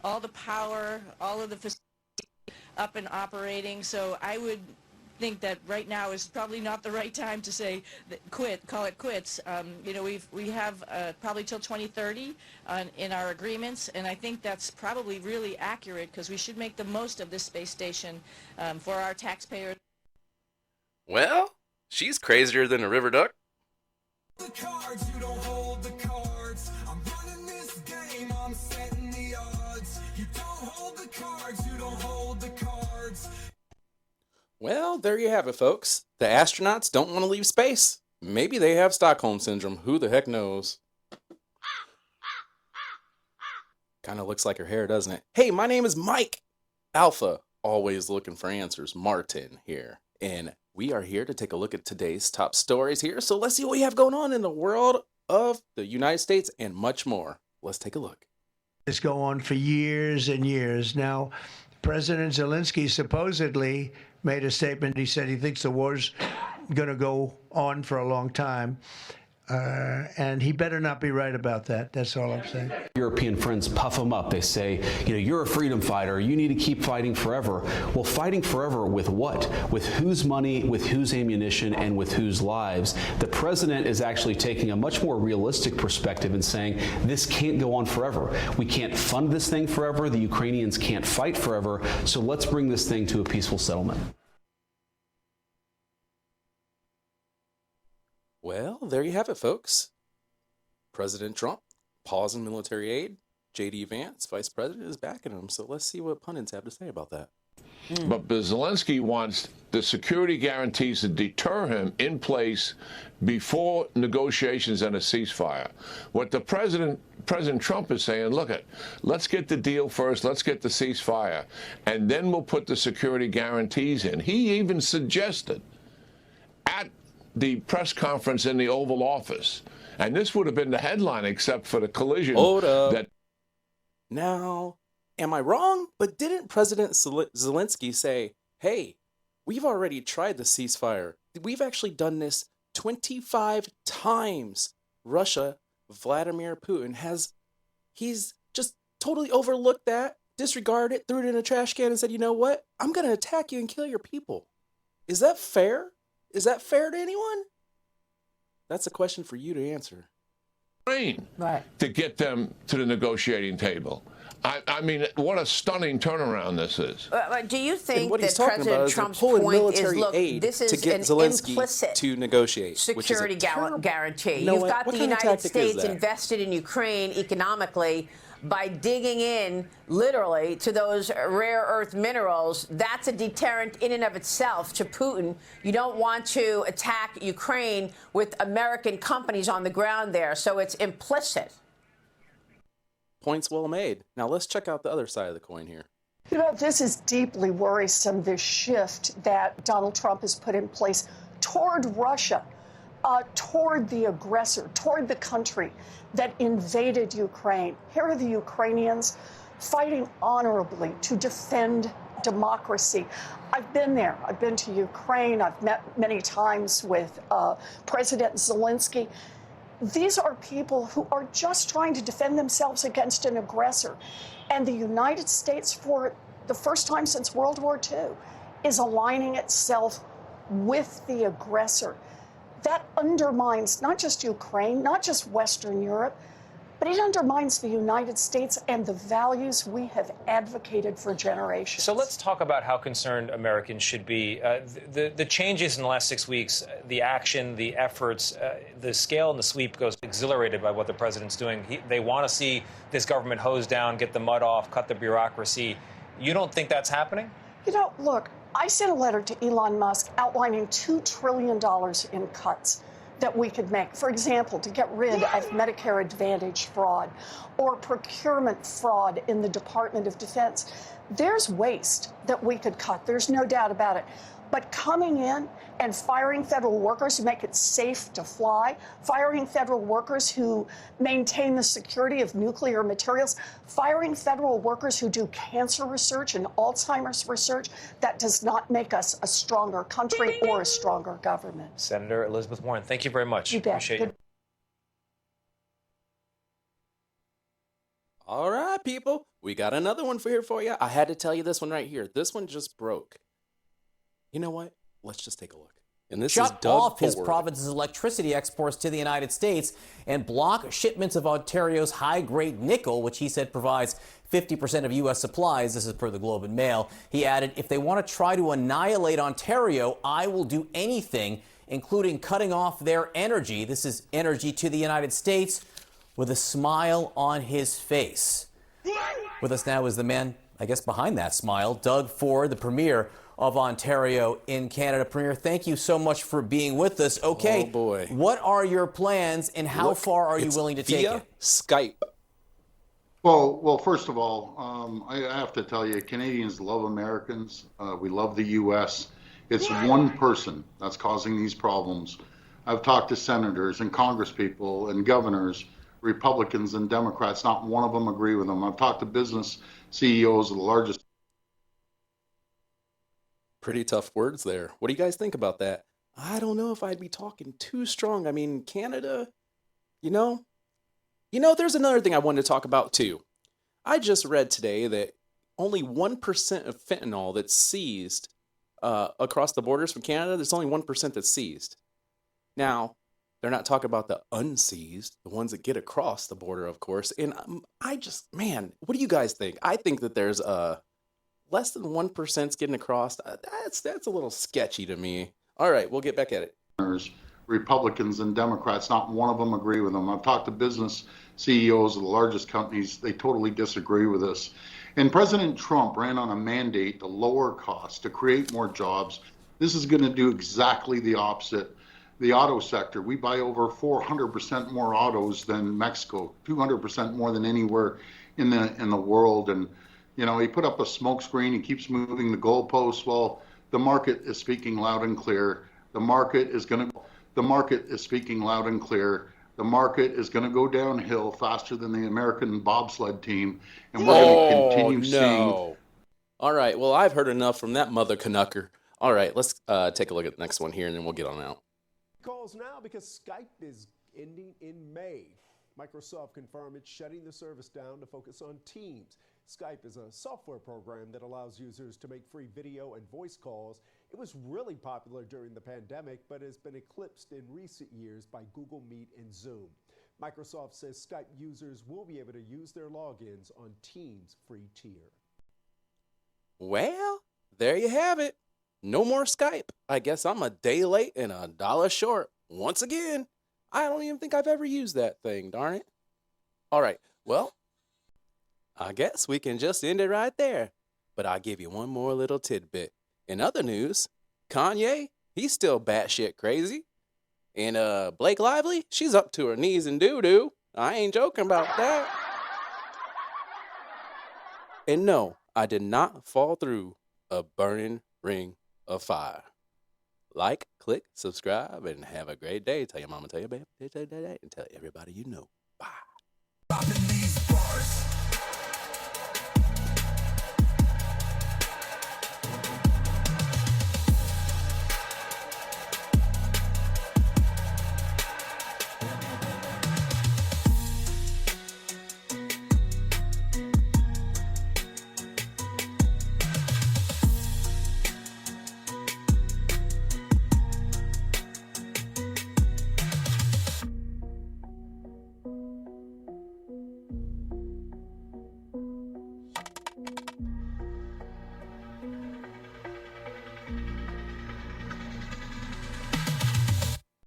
all the power, all of the facilities up and operating. So I would think that right now is probably not the right time to say call it quits. We have probably till 2030 in our agreements, and I think that's probably really accurate because we should make the most of this space station for our taxpayers. Well, she's crazier than a river duck. The cards, you don't hold the cards. I'm running this game, I'm setting the odds. You don't hold the cards, you don't hold the cards. Well, there you have it, folks. The astronauts don't want to leave space. Maybe they have Stockholm Syndrome. Who the heck knows? Kind of looks like her hair, doesn't it? Hey, my name is Mike. Alpha, always looking for answers. Martin here. And we are here to take a look at today's top stories here. So let's see what we have going on in the world of the United States and much more. Let's take a look. This go on for years and years. Now, President Zelensky supposedly made a statement. He said he thinks the war's going to go on for a long time. And he better not be right about that. That's all I'm saying. European friends puff him up. They say, you're a freedom fighter. You need to keep fighting forever. Well, fighting forever with what? With whose money, with whose ammunition, and with whose lives? The president is actually taking a much more realistic perspective and saying, this can't go on forever. We can't fund this thing forever. The Ukrainians can't fight forever. So let's bring this thing to a peaceful settlement. Well, there you have it, folks. President Trump pausing military aid. J.D. Vance, vice president, is backing him. So let's see what pundits have to say about that. But Zelensky wants the security guarantees to deter him in place before negotiations and a ceasefire. What the President Trump is saying, let's get the deal first, let's get the ceasefire, and then we'll put the security guarantees in. He even suggested at the press conference in the Oval Office, and this would have been the headline except for the collision. Hold up. Now, am I wrong? But didn't President Zelensky say, hey, we've already tried the ceasefire. We've actually done this 25 times. Russia, Vladimir Putin, he's just totally overlooked that, disregarded it, threw it in a trash can and said, you know what? I'm going to attack you and kill your people. Is that fair? Is that fair to anyone? That's a question for you to answer. Right. To get them to the negotiating table. I mean, what a stunning turnaround this is. Do you think what that President Trump's point is, look, this is to get an Zelensky implicit to negotiate, security guarantee? No, You've got the United States invested invested in Ukraine economically by digging in, literally, to those rare earth minerals. That's a deterrent in and of itself to Putin. You don't want to attack Ukraine with American companies on the ground there, so it's implicit. Points well made. Now let's check out the other side of the coin here. You know, this is deeply worrisome, this shift that Donald Trump has put in place toward Russia, toward the aggressor, toward the country that invaded Ukraine. Here are the Ukrainians fighting honorably to defend democracy. I've been there. I've been to Ukraine. I've met many times with President Zelensky. These are people who are just trying to defend themselves against an aggressor. And the United States, for the first time since World War II, is aligning itself with the aggressor. That undermines not just Ukraine, not just Western Europe, but it undermines the United States and the values we have advocated for generations. So let's talk about how concerned Americans should be. The changes in the last 6 weeks, the action, the efforts, the scale and the sweep goes exhilarated by what the president's doing. They want to see this government hose down, get the mud off, cut the bureaucracy. You don't think that's happening? You know, look, I sent a letter to Elon Musk outlining $2 trillion in cuts that we could make. For example, to get rid of Medicare Advantage fraud or procurement fraud in the Department of Defense. There's waste that we could cut. There's no doubt about it. But coming in and firing federal workers who make it safe to fly, firing federal workers who maintain the security of nuclear materials, firing federal workers who do cancer research and Alzheimer's research, that does not make us a stronger country or a stronger government. Senator Elizabeth Warren, thank you very much. You bet. Appreciate you. All right, people. We got another one for you. I had to tell you this one right here. This one just broke. You know what? Let's just take a look. And this is Shut Doug off his Ford. province's electricity exports to the United States and block shipments of Ontario's high-grade nickel, which he said provides 50% of U.S. supplies. This is per the Globe and Mail. He added, if they want to try to annihilate Ontario, I will do anything, including cutting off their energy. This is energy to the United States, with a smile on his face. With us now is the man, I guess, behind that smile, Doug Ford, the Premier of Ontario in Canada. Premier, thank you so much for being with us. Okay, oh boy. What are your plans and how far are you willing to take it? Skype. Well, first of all, I have to tell you, Canadians love Americans. We love the U.S. It's one person that's causing these problems. I've talked to senators and congresspeople and governors, Republicans and Democrats. Not one of them agree with them. I've talked to business CEOs of the largest. Pretty tough words there. What do you guys think about that? I don't know if I'd be talking too strong. I mean, Canada, there's another thing I wanted to talk about too. I just read today that only 1% of fentanyl that's seized across the borders from Canada, there's only 1% that's seized. Now, they're not talking about the unseized, the ones that get across the border, of course. And what do you guys think? I think that there's less than 1% getting across. That's a little sketchy to me. All right, we'll get back at it. Republicans and Democrats, not one of them agree with them. I've talked to business CEOs of the largest companies. They totally disagree with this. And President Trump ran on a mandate to lower costs, to create more jobs. This is going to do exactly the opposite. The auto sector, we buy over 400% more autos than Mexico, 200% more than anywhere in the world. And he put up a smoke screen. He keeps moving the goalposts. Well, the market is speaking loud and clear. The market is speaking loud and clear. The market is going to go downhill faster than the American bobsled team, and we're going to continue seeing. All right. Well, I've heard enough from that mother Canucker. All right, let's take a look at the next one here, and then we'll get on out. Calls now because Skype is ending in May. Microsoft confirmed it's shutting the service down to focus on Teams. Skype is a software program that allows users to make free video and voice calls. It was really popular during the pandemic, but has been eclipsed in recent years by Google Meet and Zoom. Microsoft says Skype users will be able to use their logins on Teams' free tier. Well, there you have it. No more Skype. I guess I'm a day late and $1 short. Once again, I don't even think I've ever used that thing, darn it. All right, well, I guess we can just end it right there. But I'll give you one more little tidbit. In other news, Kanye, he's still batshit crazy. And Blake Lively, she's up to her knees in doo-doo. I ain't joking about that. And no, I did not fall through a burning ring of fire. Like, click, subscribe, and have a great day. Tell your mama, tell your baby, and tell everybody you know.